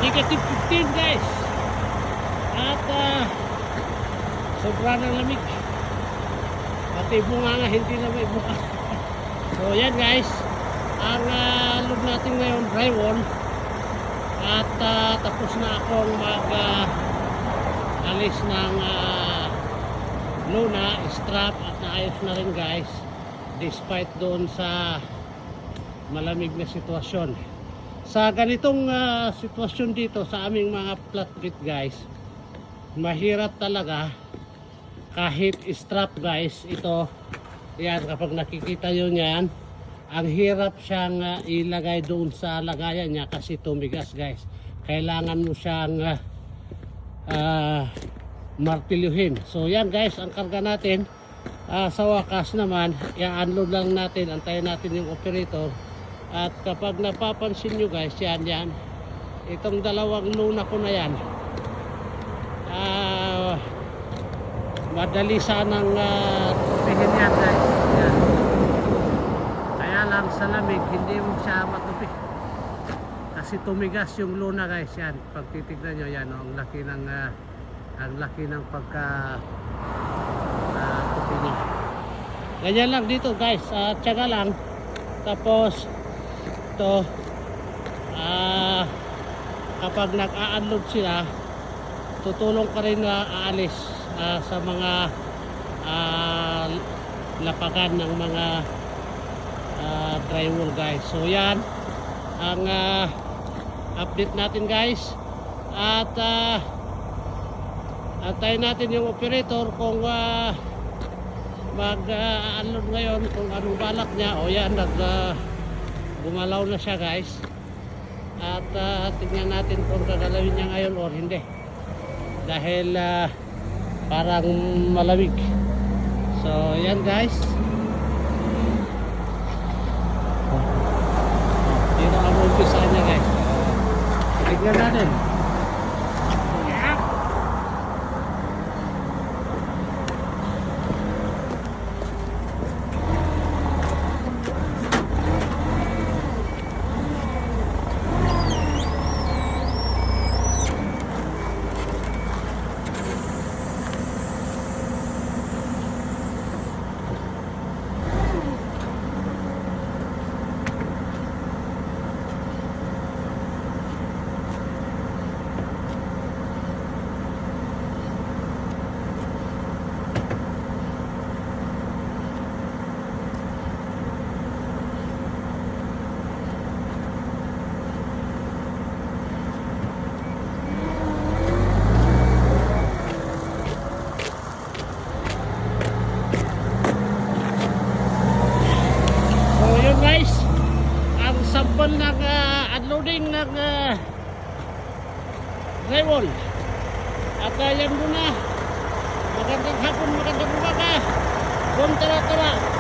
-15 guys. At sobrang lamig. Pati bunga nga hindi na may bunga. So yan guys, ang load natin ngayon drywall. At tapos na akong mag alis ng luna, strap, at naayos na rin guys, despite doon sa malamig na sitwasyon. Sa ganitong sitwasyon dito sa aming mga flat bit guys, mahirap talaga kahit strap guys. Ito yan, kapag nakikita nyo yan, ang hirap siyang ilagay doon sa lagayan niya kasi tumigas guys. Kailangan mo siyang martilyuhin. So yan guys, ang karga natin. Sa wakas naman, i-unload lang natin, antayin natin yung operator. At kapag napapansin nyo guys, yan, itong dalawang luna ko na yan, madali sanang tupihin yan guys. Yan. Kaya lang sa lamig, hindi mo siya matupi. Kasi tumigas yung luna guys. Yan, pag titignan nyo yan, ang laki ng pagka tupi niya. Ganyan lang dito guys, tiyaga lang. Tapos ito, kapag nag-a-unload sila, tutulong ka rin na aalis sa mga lapagan ng mga drywall guys. So yan ang update natin guys. At antayin natin yung operator kung mag-unload ngayon, kung anong balak niya. O yan, gumalaw na siya guys. At tingnan natin kung gagalawin niya ngayon or hindi, dahil parang malamig. So yan guys, dito ang umpisa niya guys. Tignan natin. Guys, ang sample ng unloading ng drywall. At yan muna. Magandang hapon, magandang umaga. Buong tara-tara.